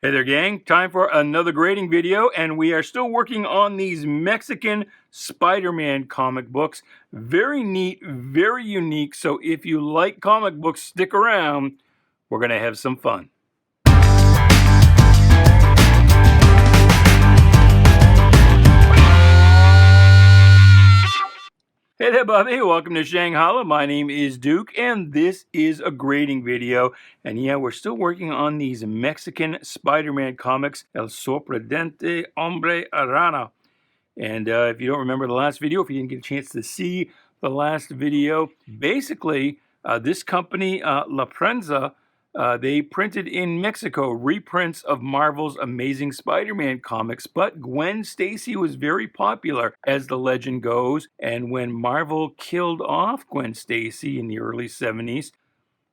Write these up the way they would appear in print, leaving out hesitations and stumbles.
Hey there, gang. Time for another grading video, and we are still working on these Mexican Spider-Man comic books. Very neat, very unique, so if you like comic books, stick around. We're going to have some fun. Hey there, Bobby. Welcome to Shanghai. My name is Duke, and this is a grading video. And yeah, we're still working on these Mexican Spider-Man comics, El Sorprendente Hombre Araña. And if you don't remember the last video, if you didn't get a chance to see the last video, basically, this company, La Prensa, they printed in Mexico reprints of Marvel's Amazing Spider-Man comics, but Gwen Stacy was very popular, as the legend goes, and when Marvel killed off Gwen Stacy in the early 70s,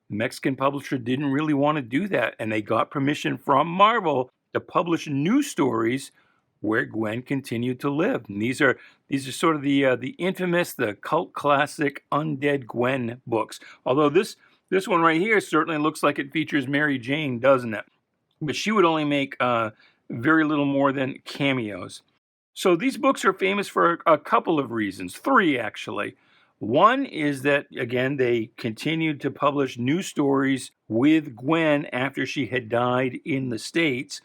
the Mexican publisher didn't really want to do that, and they got permission from Marvel to publish new stories where Gwen continued to live. And these are sort of the infamous, the cult classic Undead Gwen books. Although this one right here certainly looks like it features Mary Jane, doesn't it? But she would only make very little more than cameos. So these books are famous for a couple of reasons, three actually. One is that, again, they continued to publish new stories with Gwen after she had died in the States.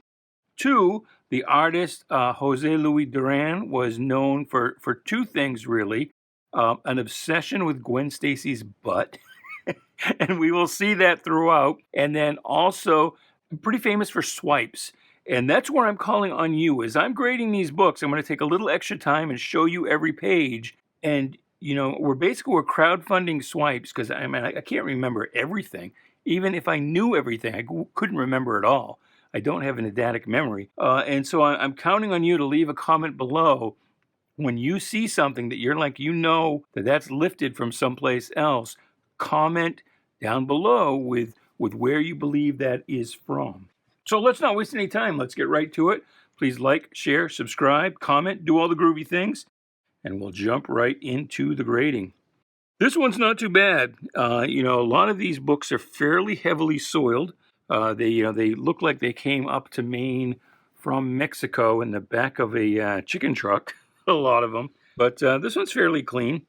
Two, the artist Jose Luis Duran was known for two things, really. An obsession with Gwen Stacy's butt, and we will see that throughout. And then also pretty famous for swipes. And that's where I'm calling on you. As I'm grading these books, I'm going to take a little extra time and show you every page. And, you know, we're crowdfunding swipes because, I mean, I can't remember everything. Even if I knew everything, I couldn't remember it all. I don't have an eidetic memory. And so I'm counting on you to leave a comment below when you see something that you're like, you know, that's lifted from someplace else. Comment down below with where you believe that is from. So let's not waste any time. Let's get right to it. Please like, share, subscribe, comment, do all the groovy things, and we'll jump right into the grading. This one's not too bad. You know, a lot of these books are fairly heavily soiled. They look like they came up to Maine from Mexico in the back of a chicken truck, a lot of them. But this one's fairly clean.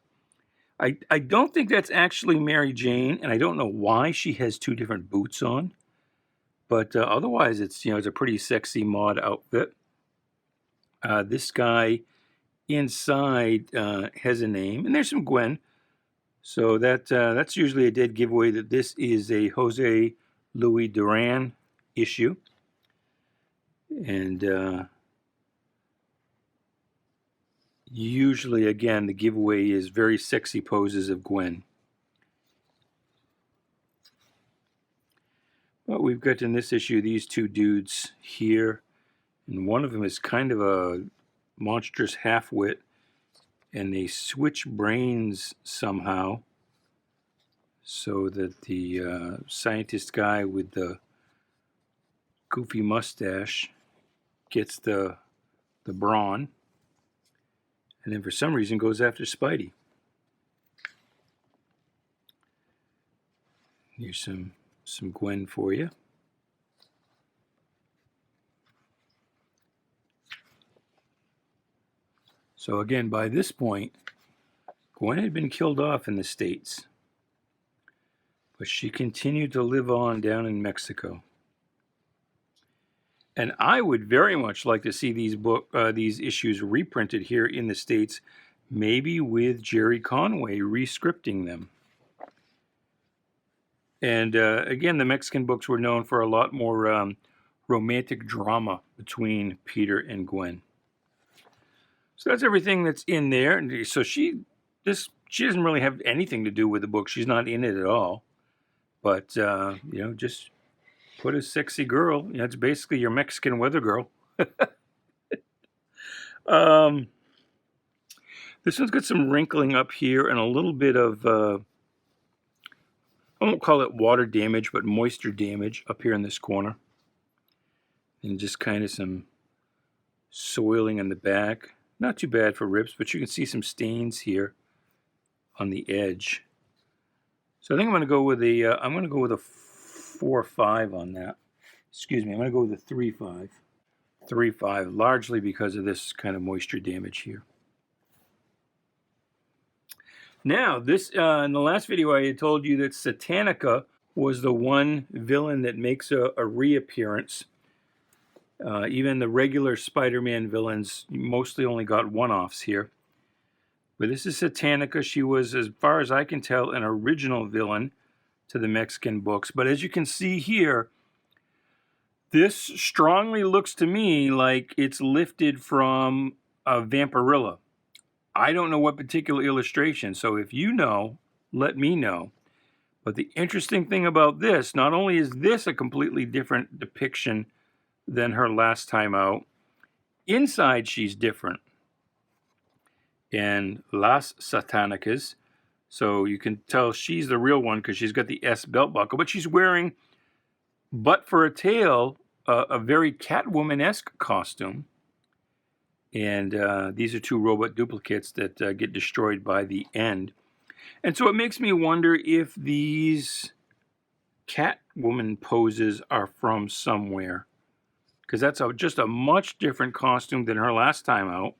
I don't think that's actually Mary Jane, and I don't know why she has two different boots on. But otherwise, it's a pretty sexy mod outfit. This guy inside has a name, and there's some Gwen. So that's usually a dead giveaway that this is a Jose Luis Duran issue. And usually, again, the giveaway is very sexy poses of Gwen. Well, we've got in this issue these two dudes here. And one of them is kind of a monstrous half-wit. And they switch brains somehow, so that the scientist guy with the goofy mustache gets the brawn, and then for some reason goes after Spidey. Here's some Gwen for you. So again, by this point, Gwen had been killed off in the States, but she continued to live on down in Mexico. And I would very much like to see these issues reprinted here in the States, maybe with Jerry Conway rescripting them. And again, the Mexican books were known for a lot more romantic drama between Peter and Gwen. So that's everything that's in there. And so she doesn't really have anything to do with the book. She's not in it at all. But just put a sexy girl. It's basically your Mexican weather girl. This one's got some wrinkling up here and a little bit of I won't call it water damage, but moisture damage up here in this corner. And just kind of some soiling in the back. Not too bad for rips, but you can see some stains here on the edge. So I think I'm going to go with a 4 or 5 on that. Excuse me, I'm going to go with a 3.5. 3.5, largely because of this kind of moisture damage here. Now, this in the last video I had told you that Satanica was the one villain that makes a reappearance. Even the regular Spider-Man villains mostly only got one-offs here. But this is Satanica. She was, as far as I can tell, an original villain to the Mexican books. But as you can see here, this strongly looks to me like it's lifted from a Vampirilla. I don't know what particular illustration, so if you know, let me know. But the interesting thing about this, not only is this a completely different depiction than her last time out, inside she's different. And Las Satanicas, so you can tell she's the real one because she's got the S belt buckle, but she's wearing, but for a tail, a very Catwoman-esque costume. And these are two robot duplicates that get destroyed by the end. And so it makes me wonder if these Catwoman poses are from somewhere. Because that's just a much different costume than her last time out.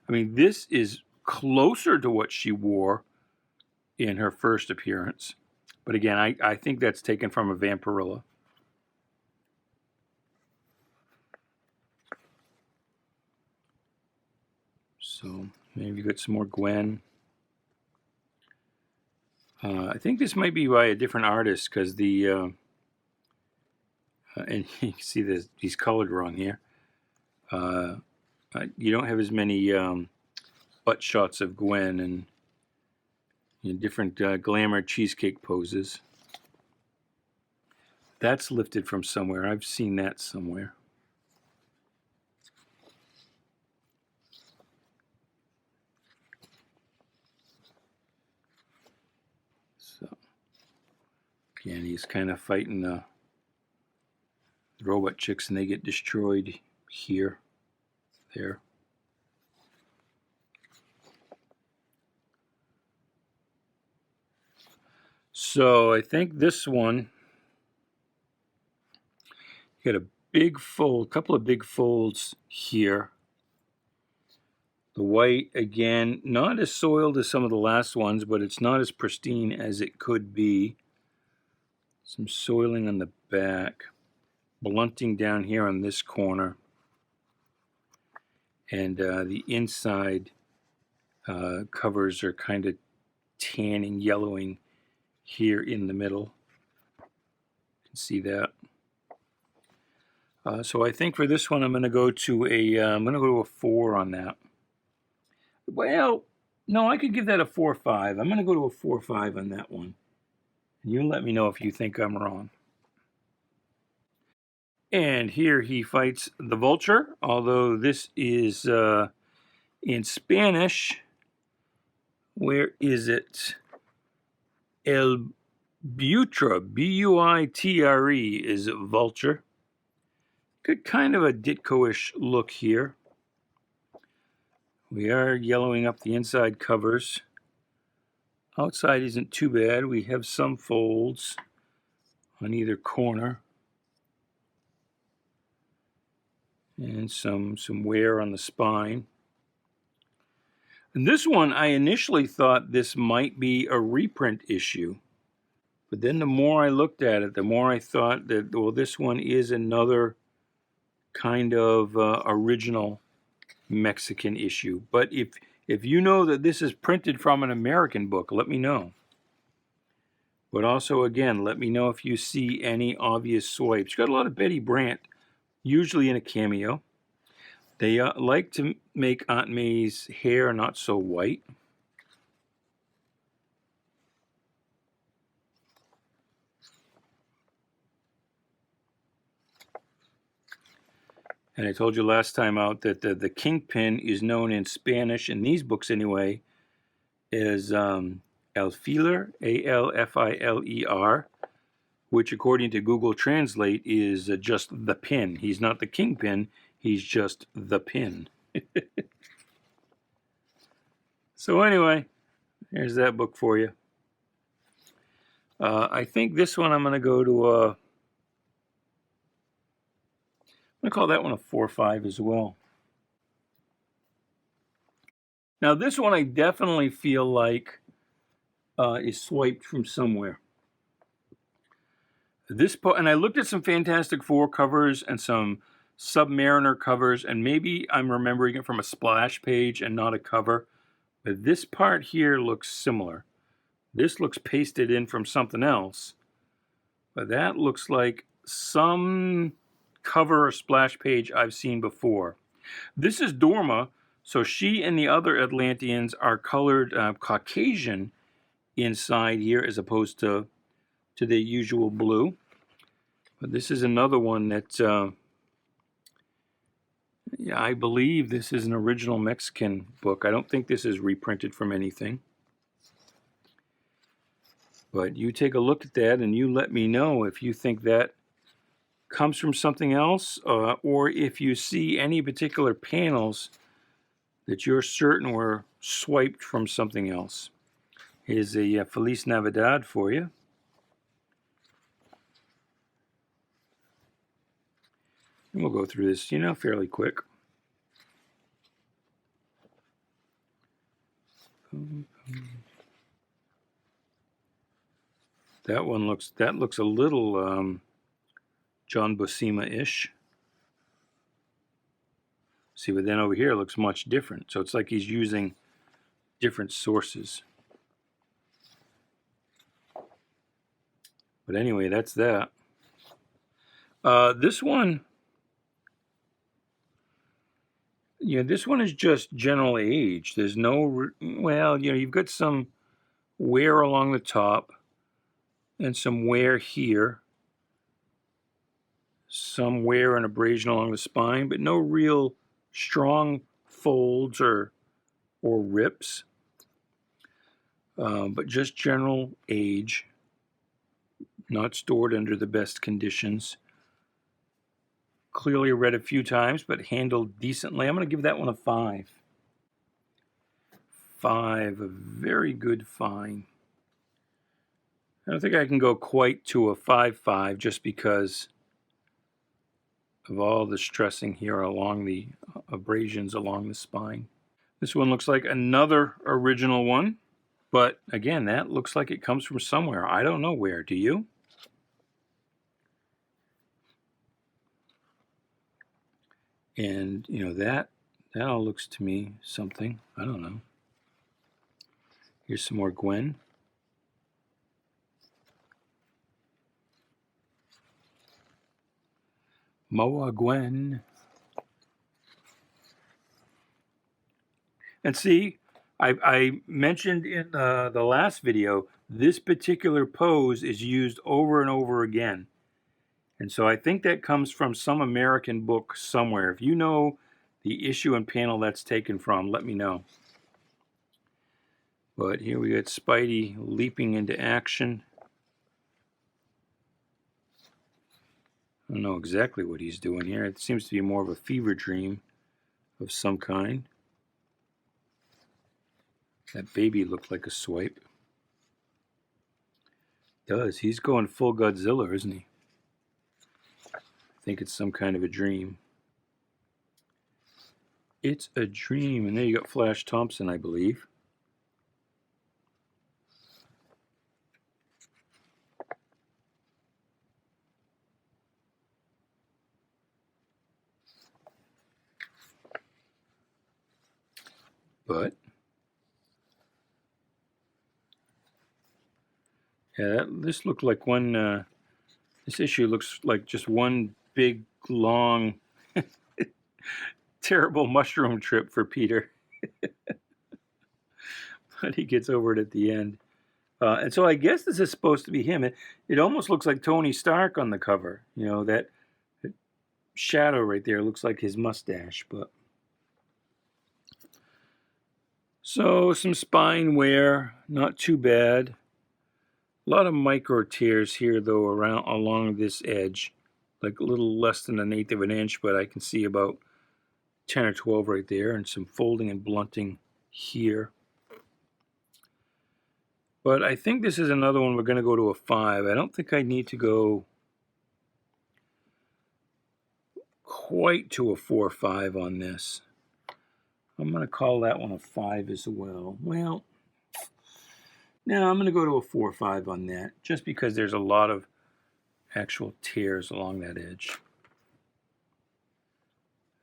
I mean, this is closer to what she wore in her first appearance. But again, I think that's taken from a Vampirilla. So maybe you got some more Gwen. I think this might be by a different artist because the and you can see this, he's colored wrong here. You don't have as many butt shots of Gwen and different glamour cheesecake poses. That's lifted from somewhere. I've seen that somewhere. So, again, he's kind of fighting the robot chicks and they get destroyed here, there. So I think this one got a big fold, couple of big folds here. The white, again, not as soiled as some of the last ones, but it's not as pristine as it could be. Some soiling on the back, blunting down here on this corner. And the inside covers are kind of tanning, yellowing here in the middle. You can see that. So I think for this one, I'm going to go to a 4 on that. Well, no, I could give that a 4.5. I'm going to go to a 4.5 on that one. And you let me know if you think I'm wrong. And here he fights the Vulture, although this is in Spanish. Where is it? El Buitre, B-U-I-T-R-E is Vulture. Good kind of a Ditko-ish look here. We are yellowing up the inside covers. Outside isn't too bad. We have some folds on either corner. And some wear on the spine. And this one, I initially thought this might be a reprint issue. But then the more I looked at it, the more I thought that, well, this one is another kind of original Mexican issue. But if you know that this is printed from an American book, let me know. But also, again, let me know if you see any obvious swipes. You got a lot of Betty Brant, usually in a cameo. They like to make Aunt May's hair not so white. And I told you last time out that the Kingpin is known in Spanish, in these books anyway, as Alfiler, A-L-F-I-L-E-R, which according to Google Translate is just the pin. He's not the Kingpin, he's just the pin. So anyway, there's that book for you. I think this one I'm going to go to I call that one a 4-5 as well. Now this one I definitely feel like is swiped from somewhere. And I looked at some Fantastic Four covers and some Submariner covers, and maybe I'm remembering it from a splash page and not a cover. But this part here looks similar. This looks pasted in from something else. But that looks like some cover or splash page I've seen before. This is Dorma, so she and the other Atlanteans are colored Caucasian inside here as opposed to the usual blue. But this is another one that, yeah, I believe this is an original Mexican book. I don't think this is reprinted from anything. But you take a look at that and you let me know if you think that comes from something else, or if you see any particular panels that you're certain were swiped from something else. Here's a Feliz Navidad for you. And we'll go through this, fairly quick. That looks a little John Buscema-ish. See, but then over here it looks much different. So it's like he's using different sources. But anyway, that's that. This one, this one is just general age. There's no, well, you've got some wear along the top and some wear here. Some wear and abrasion along the spine, but no real strong folds or rips. But just general age. Not stored under the best conditions. Clearly read a few times, but handled decently. I'm going to give that one a 5. 5, a very good fine. I don't think I can go quite to a 5.5 just because of all the stressing here along the abrasions along the spine. This one looks like another original one, but again, that looks like it comes from somewhere. I don't know where. Do you? And, that all looks to me something. I don't know. Here's some more Gwen. Moa Gwen. And see, I mentioned in the last video, this particular pose is used over and over again. And so I think that comes from some American book somewhere. If you know the issue and panel that's taken from, let me know. But here we got Spidey leaping into action. I don't know exactly what he's doing here. It seems to be more of a fever dream of some kind. That baby looked like a swipe. Does. He's going full Godzilla, isn't he? I think it's some kind of a dream. It's a dream. And there you got Flash Thompson, I believe. But yeah, this looked like one. This issue looks like just one big, long, terrible mushroom trip for Peter. But he gets over it at the end. And so I guess this is supposed to be him. It almost looks like Tony Stark on the cover. That shadow right there looks like his mustache. But so some spine wear, not too bad. A lot of micro tears here, though, along this edge. Like a little less than 1/8 of an inch, but I can see about 10 or 12 right there, and some folding and blunting here. But I think this is another one we're going to go to a 5. I don't think I need to go quite to a 4-5 on this. I'm going to call that one a 5 as well. Well, no, I'm going to go to a 4-5 on that, just because there's a lot of actual tears along that edge.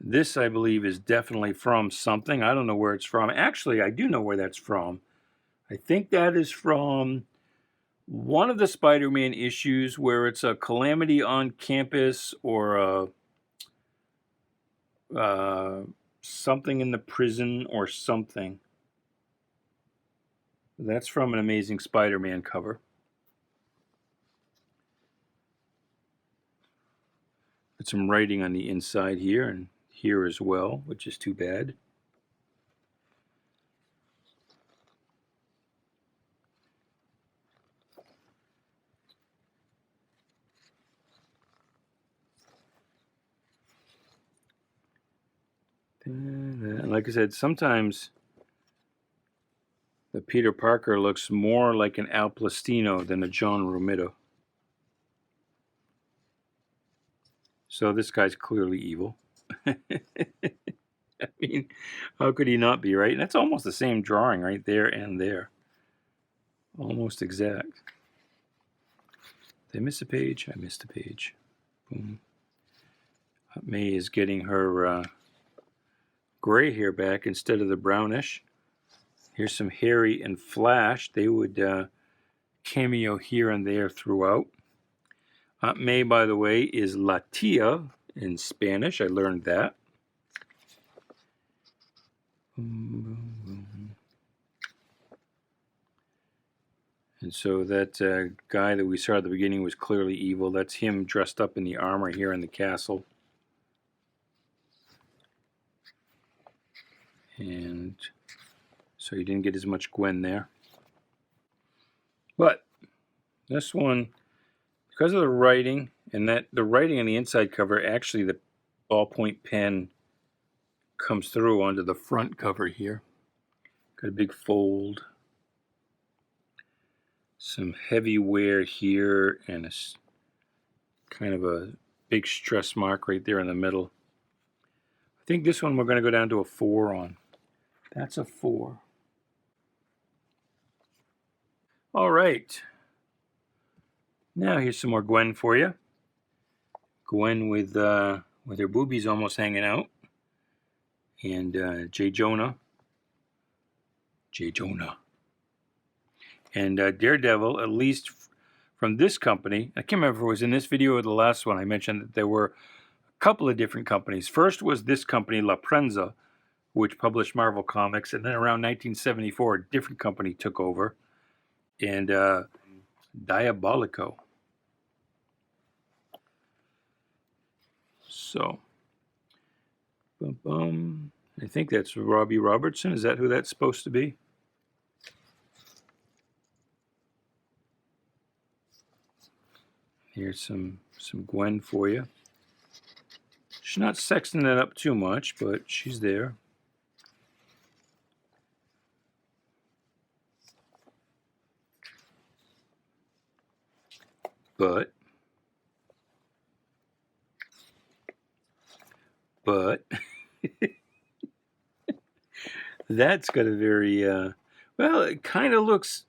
This, I believe, is definitely from something. I don't know where it's from. Actually, I do know where that's from. I think that is from one of the Spider-Man issues where it's a calamity on campus or something in the prison or something. That's from an Amazing Spider-Man cover. Got some writing on the inside here and here as well, which is too bad. And like I said, sometimes the Peter Parker looks more like an Al Plastino than a John Romita. So this guy's clearly evil. I mean, how could he not be, right? And that's almost the same drawing right there and there. Almost exact. Did I miss a page? I missed a page. Boom. May is getting her gray hair back instead of the brownish. Here's some Harry and Flash. They would cameo here and there throughout. Aunt May, by the way, is La Tia in Spanish. I learned that. And so that guy that we saw at the beginning was clearly evil. That's him dressed up in the armor here in the castle. And so you didn't get as much Gwen there. But this one, because of the writing, and that the writing on the inside cover, actually the ballpoint pen comes through onto the front cover here. Got a big fold. Some heavy wear here, and a kind of a big stress mark right there in the middle. I think this one we're going to go down to a 4 on. That's a 4. All right. Now here's some more Gwen for you. Gwen with her boobies almost hanging out. And J. Jonah. And Daredevil, at least from this company. I can't remember if it was in this video or the last one. I mentioned that there were a couple of different companies. First was this company, La Prensa, which published Marvel Comics. And then around 1974, a different company took over. And Diabolico. So, I think that's Robbie Robertson. Is that who that's supposed to be? Here's some Gwen for you. She's not sexing it up too much, but she's there. But that's got a very well, it kind of looks,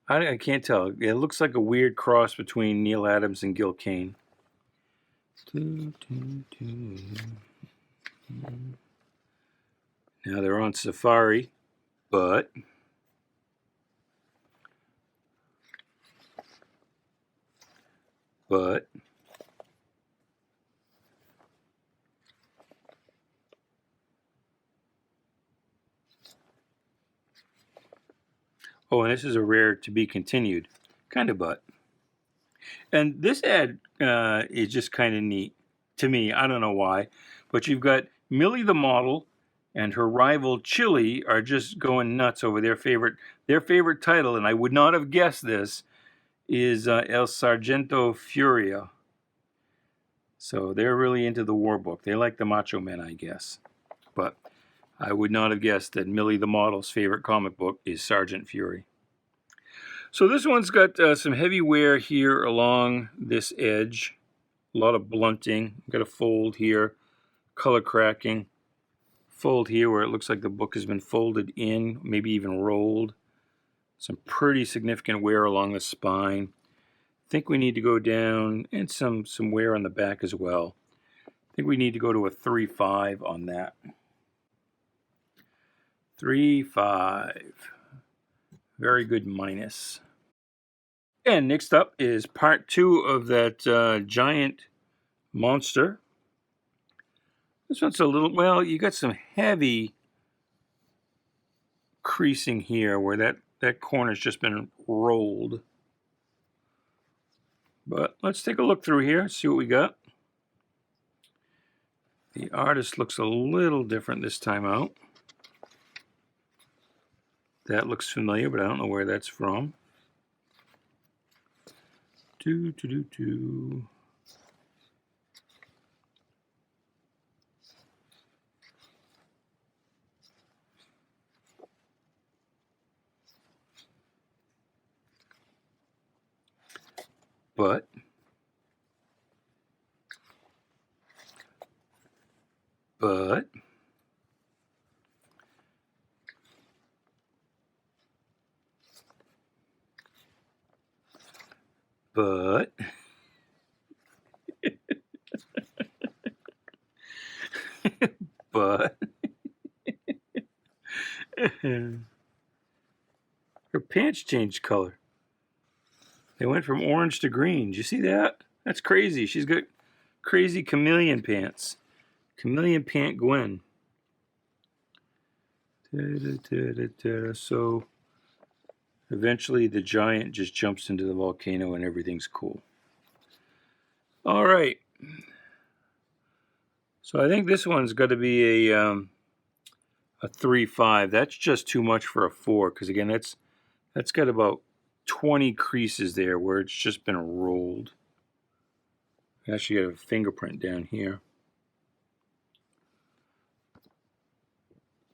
I can't tell, it looks like a weird cross between Neil Adams and Gil Kane. Now they're on safari, but oh, and this is a rare to be continued, kind of but. And this ad is just kind of neat to me. I don't know why, but you've got Millie the model and her rival Chili are just going nuts over their favorite title, and I would not have guessed this, is El Sargento Furia. So they're really into the war book. They like the Macho Men, I guess. But I would not have guessed that Millie the model's favorite comic book is Sergeant Fury. So this one's got some heavy wear here along this edge. A lot of blunting. Got a fold here, color cracking. Fold here where it looks like the book has been folded in, maybe even rolled. Some pretty significant wear along the spine. I think we need to go down, and some wear on the back as well. I think we need to go to a 3.5 on that. 3.5. Very good minus. And next up is part 2 of that giant monster. This one's a little, well, you got some heavy creasing here where that corner's just been rolled. But let's take a look through here, see what we got. The artist looks a little different this time out. That looks familiar, but I don't know where that's from. But but her pants changed color. They went from orange to green. Did you see that? That's crazy. She's got crazy chameleon pants. Chameleon pant Gwen. So eventually the giant just jumps into the volcano and everything's cool. All right. So I think this one's got to be a 3.5. That's just too much for a 4 because again that's got about 20 creases there where it's just been rolled. I actually got a fingerprint down here.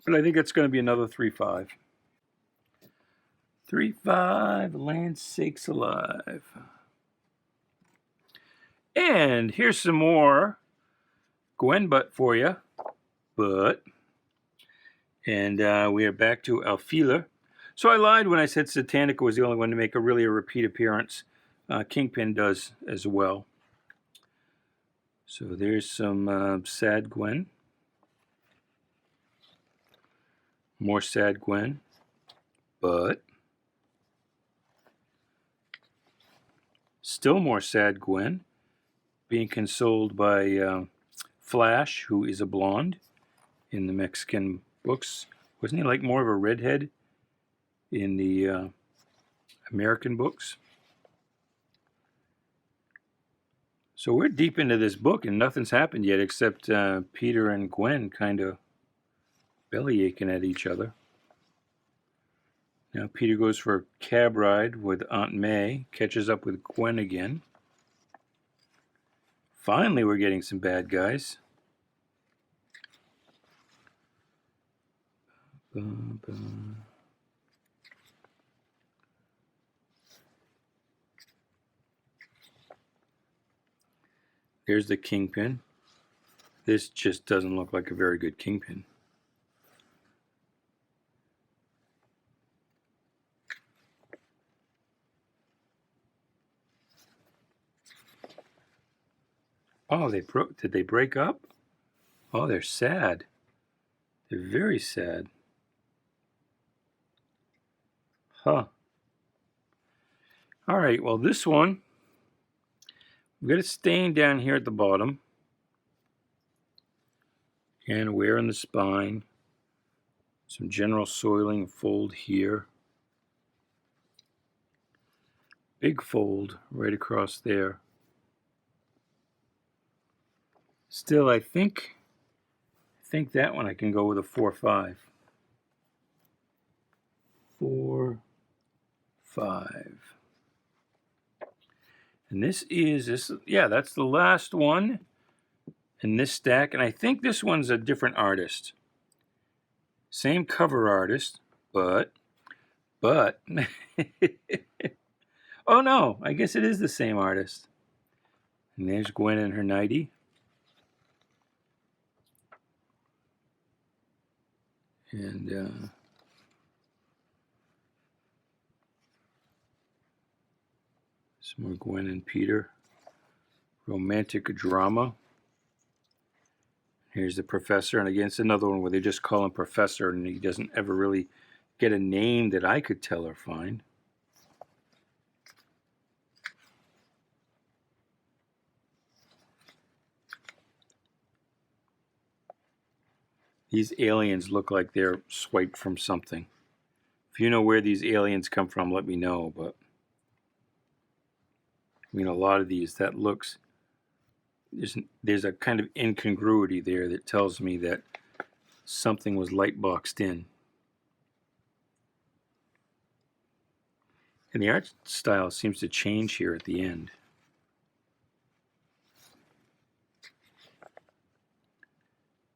But I think it's going to be another 3.5. 3.5, land sakes alive. And here's some more Gwen butt for you. And we are back to Alfila. So I lied when I said Satanica was the only one to make a repeat appearance. Kingpin does as well. So there's some sad Gwen. More sad Gwen. But still more sad Gwen. Being consoled by Flash, who is a blonde in the Mexican books. Wasn't he like more of a redhead in the American books? So we're deep into this book and nothing's happened yet except Peter and Gwen kind of belly aching at each other. Now Peter goes for a cab ride with Aunt May, catches up with Gwen again. Finally we're getting some bad guys. There's the Kingpin. This just doesn't look like a very good Kingpin. Oh, did they break up? Oh, they're sad. They're very sad. Huh. All right, well, this one, we've got a stain down here at the bottom. And a wear in the spine. Some general soiling, fold here. Big fold right across there. Still, I think that one I can go with a 4.5. 4.5. And this, yeah, that's the last one in this stack. And I think this one's a different artist. Same cover artist, but oh no, I guess it is the same artist. And there's Gwen in her nightie. And some more Gwen and Peter. Romantic drama. Here's the professor, and again, it's another one where they just call him Professor, and he doesn't ever really get a name that I could tell or find. These aliens look like they're swiped from something. If you know where these aliens come from, let me know. But I mean, a lot of these, that looks, there's a kind of incongruity there that tells me that something was light boxed in. And the art style seems to change here at the end.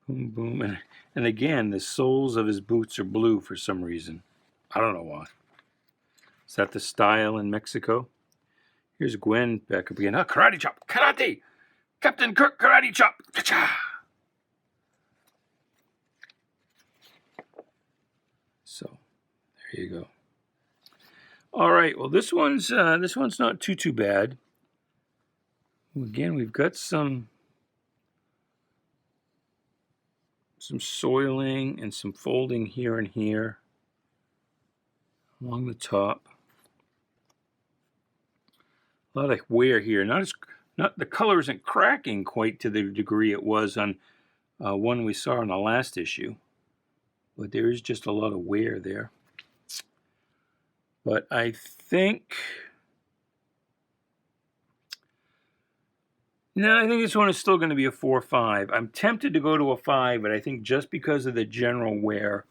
Boom, boom. And again, the soles of his boots are blue for some reason. I don't know why. Is that the style in Mexico? Here's Gwen back up again. Oh, karate chop. Karate! Captain Kirk karate chop. Ka-cha! So, there you go. All right. Well, this one's not too bad. Again, we've got some soiling and some folding here and here along the top. A lot of wear here. Not the color isn't cracking quite to the degree it was on one we saw in the last issue, but there is just a lot of wear there. But I think this one is still going to be a 4-5. I'm tempted to go to a 5, but I think just because of the general wear,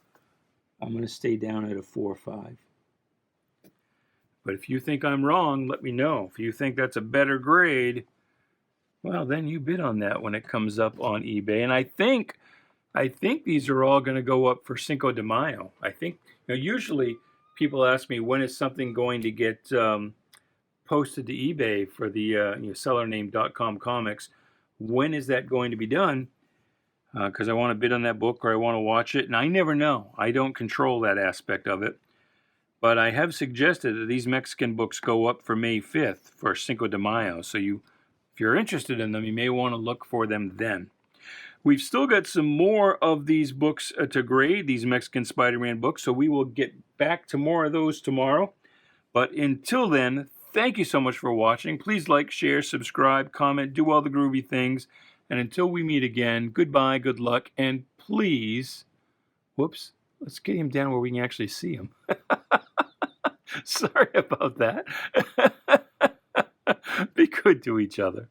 I'm going to stay down at a 4-5. But if you think I'm wrong, let me know. If you think that's a better grade, well, then you bid on that when it comes up on eBay. And I think these are all going to go up for Cinco de Mayo. I think, usually people ask me, when is something going to get posted to eBay for the seller name dotcomcomics? When is that going to be done? Because I want to bid on that book or I want to watch it. And I never know. I don't control that aspect of it. But I have suggested that these Mexican books go up for May 5th for Cinco de Mayo. So if you're interested in them, you may want to look for them then. We've still got some more of these books to grade, these Mexican Spider-Man books. So we will get back to more of those tomorrow. But until then, thank you so much for watching. Please like, share, subscribe, comment, do all the groovy things. And until we meet again, goodbye, good luck, and please, whoops, let's get him down where we can actually see him. Sorry about that. Be good to each other.